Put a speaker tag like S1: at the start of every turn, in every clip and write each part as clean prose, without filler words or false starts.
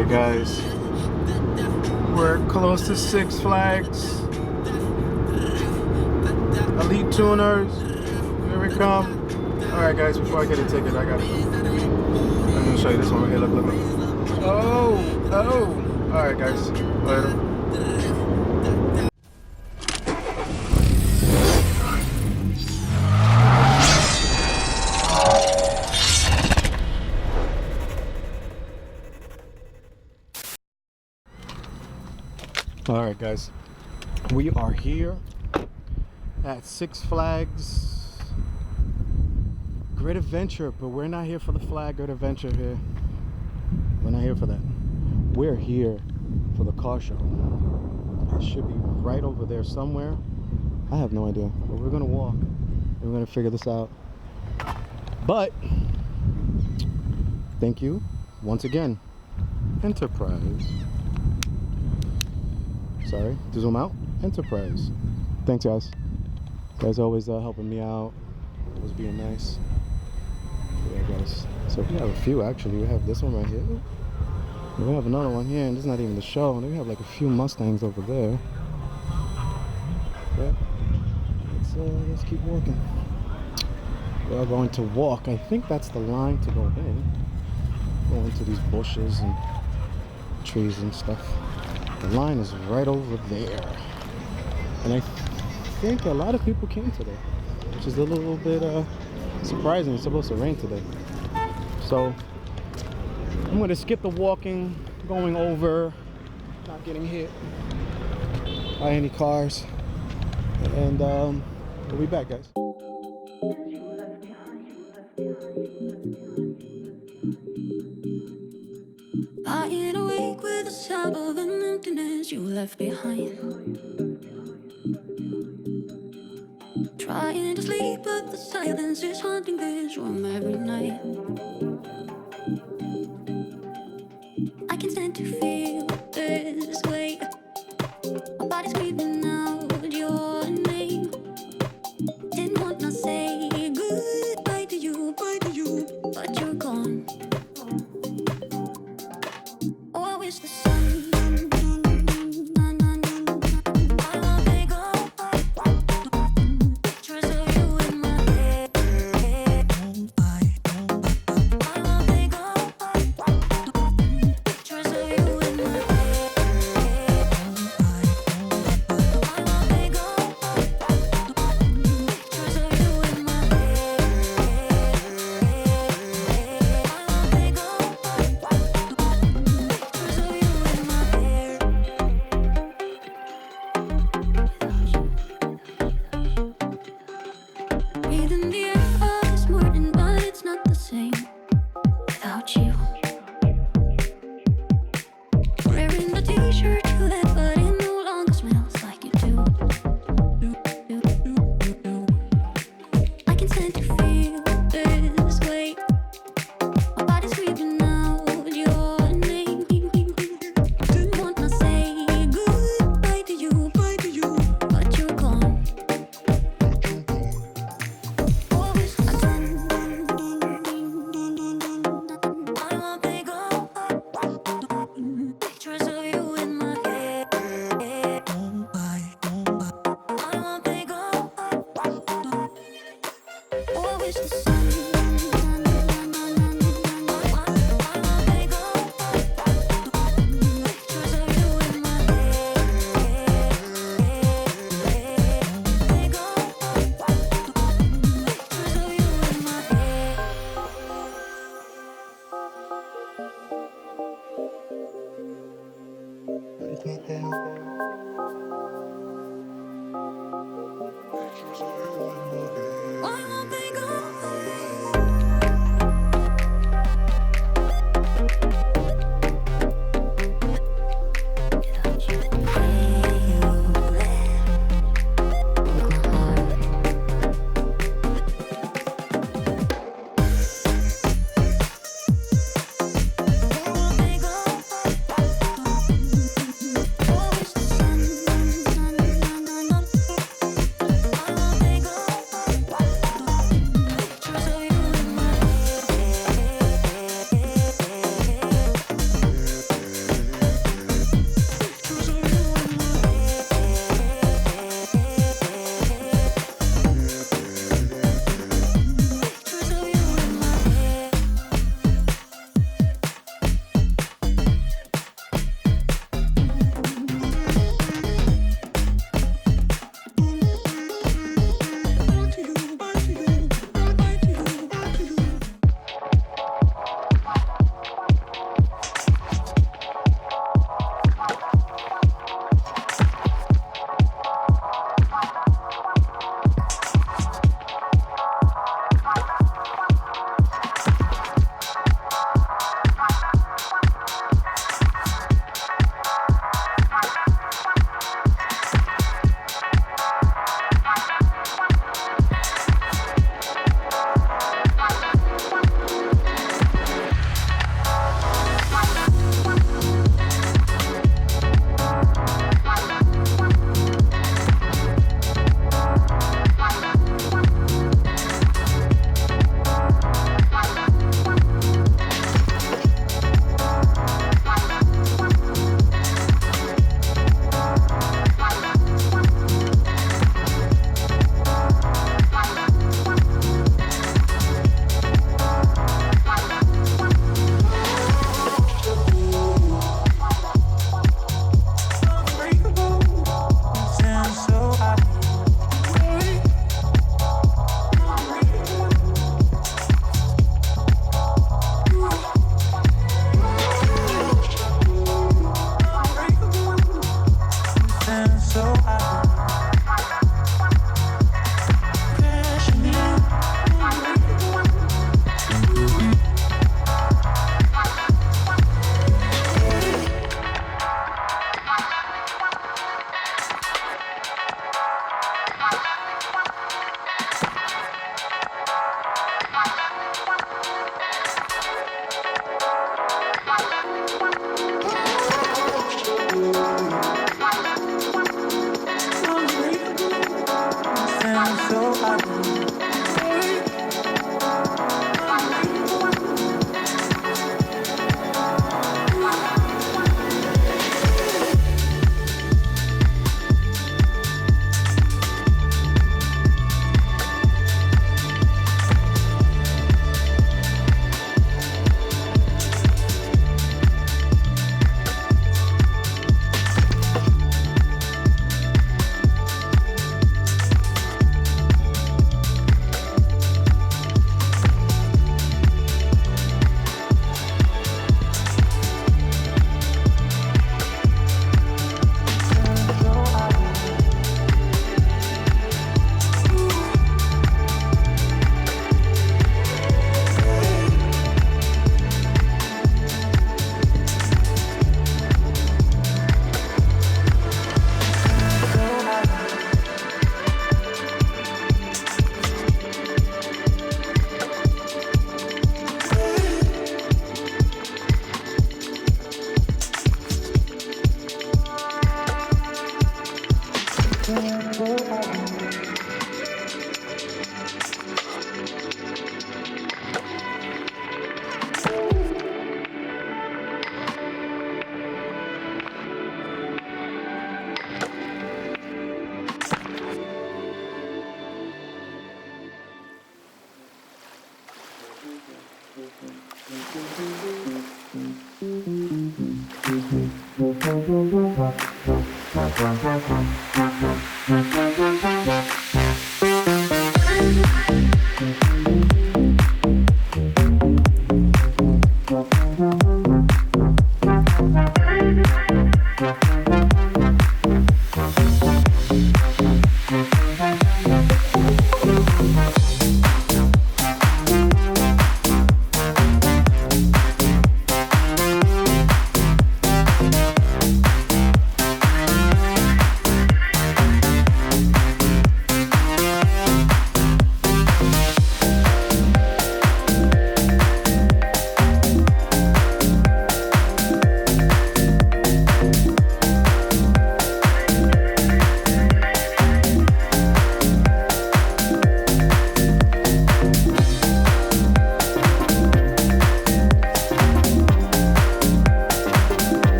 S1: Okay, guys, we're close to Six Flags. Elite Tuners, here we come. All right, guys, before I get a ticket, I gotta go. I'm gonna show you this one right here. Look, look, look. Oh. All right, guys, later. All right, guys, we are here at Six Flags Great Adventure, but we're not here for the flag Great Adventure here. We're not here for that. We're here for the car show. It should be right over there somewhere. I have no idea, but we're gonna walk and we're gonna figure this out. But thank you once again, Enterprise. Sorry, to zoom out. Enterprise. Thanks, guys. You guys always helping me out. Always being nice. Yeah, guys. So we have a few actually. We have this one right here. We have another one here, and this is not even the show. And we have like a few Mustangs over there. But let's keep walking. We are going to walk. I think that's the line to go in. Go into these bushes and trees and stuff. The line is right over there, and I think a lot of people came today, which is a little bit surprising. It's supposed to rain today, so I'm going to skip the walking, going over, not getting hit by any cars, and we'll be back, guys.
S2: Lying awake with the sound of an emptiness you left behind. Trying to sleep, but the silence is haunting this room every night. I can stand to feel this way. My body's screaming out your name. Didn't want to say goodbye to you, but you're gone. The sun. Sun.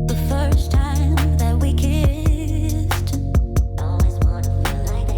S2: The first time that we kissed, always wanna feel like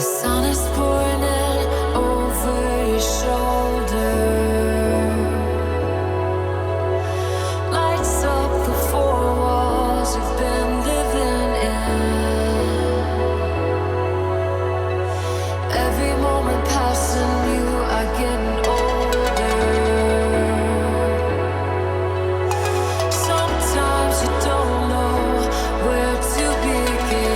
S3: sun is pouring in over your shoulder. Lights up the four walls you've been living in. Every moment passing, you are getting older. Sometimes you don't know where to begin.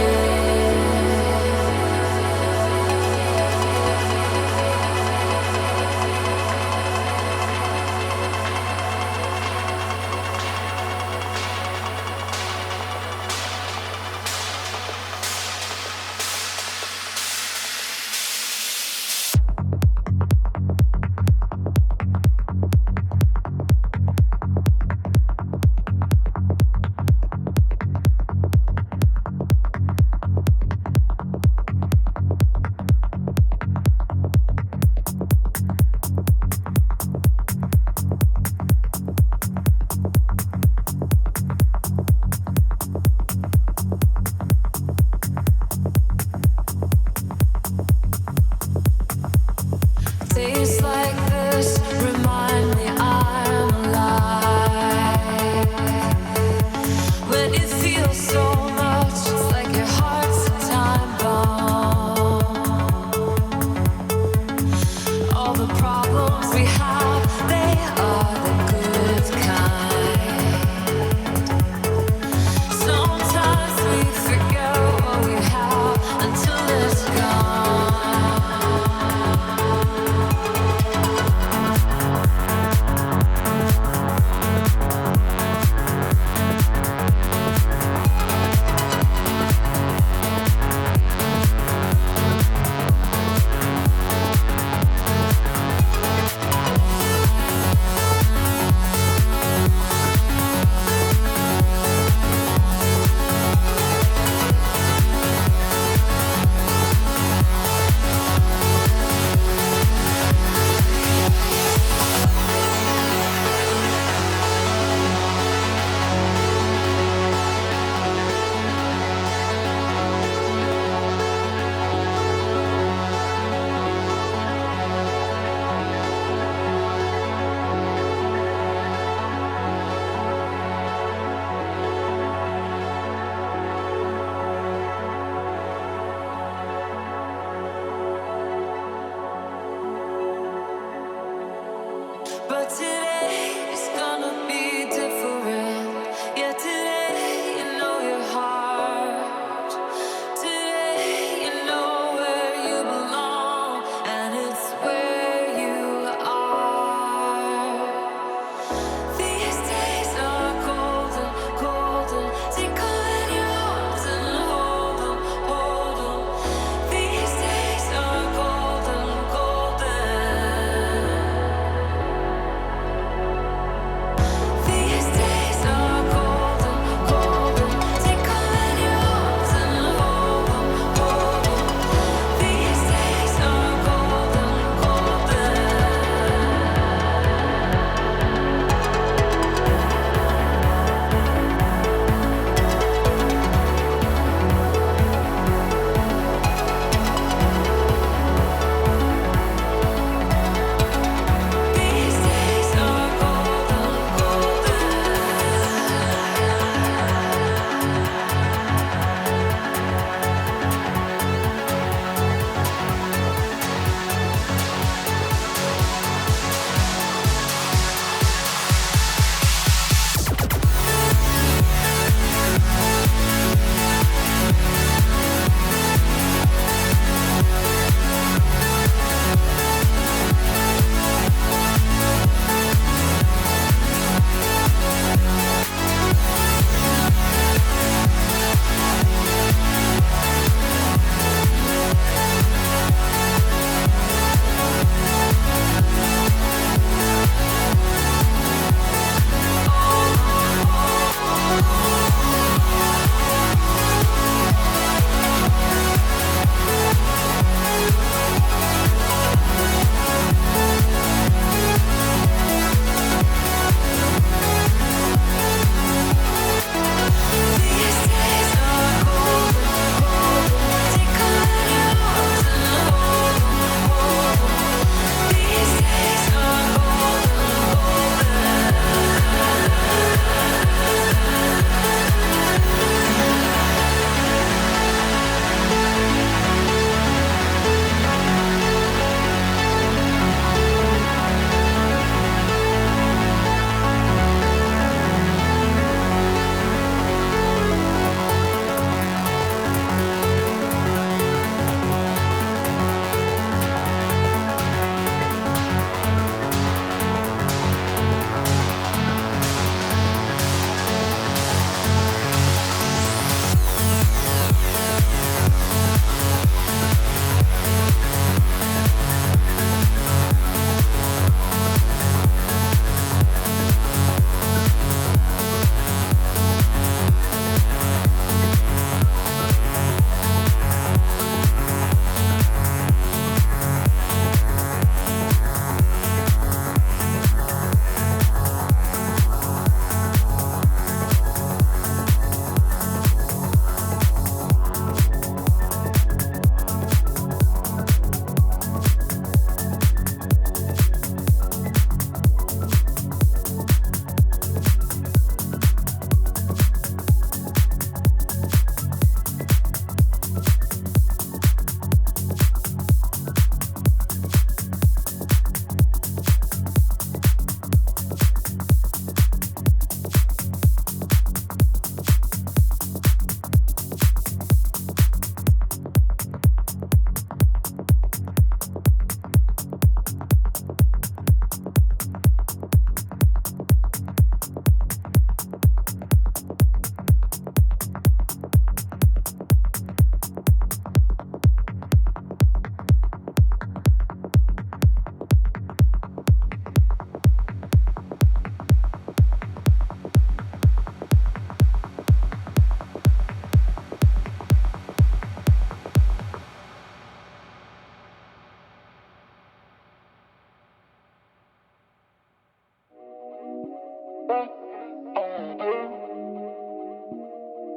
S3: Days like this remind me I'm alive. When it feels so much, it's like your heart's a time bomb. All the problems we have, they are the good kind. Sometimes we forget what we have until it's gone.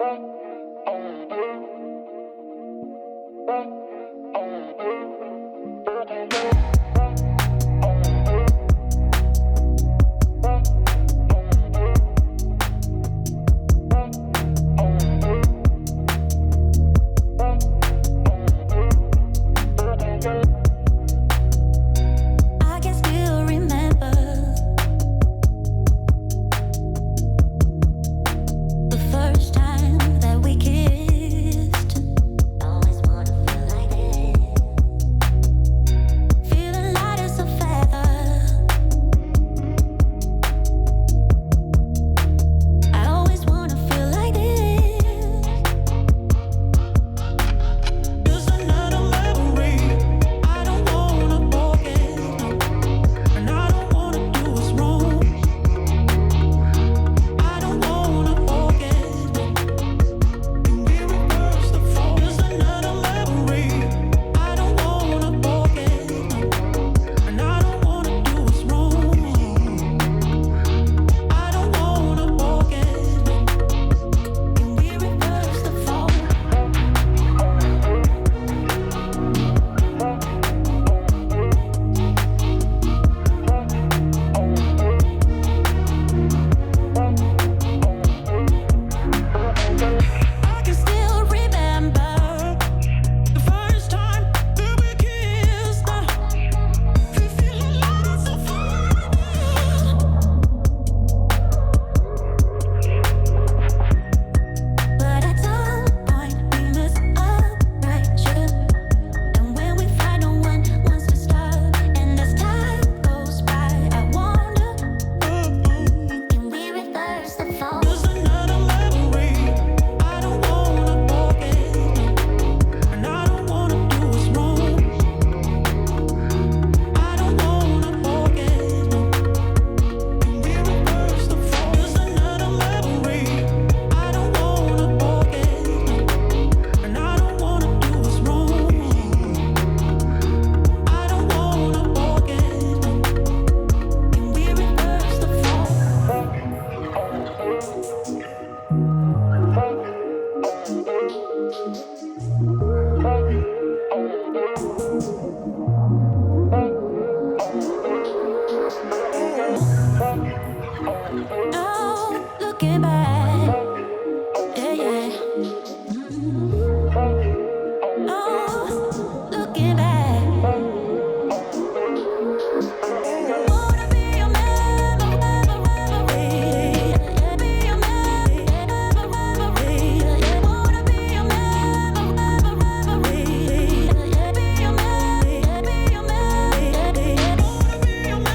S2: I can still remember the first time that we kissed. Always wanna feel like this. Feeling light as a feather. I always wanna feel like this. Just another memory. I don't wanna forget, and I don't wanna do what's wrong. I don't wanna forget. And we reverse the fall. Just another memory. I don't wanna forget, and I don't wanna do what's wrong. I don't wanna forget. And we reverse the fall. I can still remember the first time that we kissed. Feeling lots of fun. But at some point we miss a fracture. And when we find no one wants to start, and as time goes by, I wonder, can we reverse the fall? Just another memory. I don't wanna forget, and I don't wanna do what's wrong. I don't wanna forget, can we reverse the fall? Just another memory. I don't wanna forget, and I don't wanna do what's wrong. I don't wanna forget, can we reverse the fall? No, looking back, yeah, yeah. No, looking back. Wanna be your memory, be your memory. Wanna be your memory, be your memory, be your memory. Wanna be your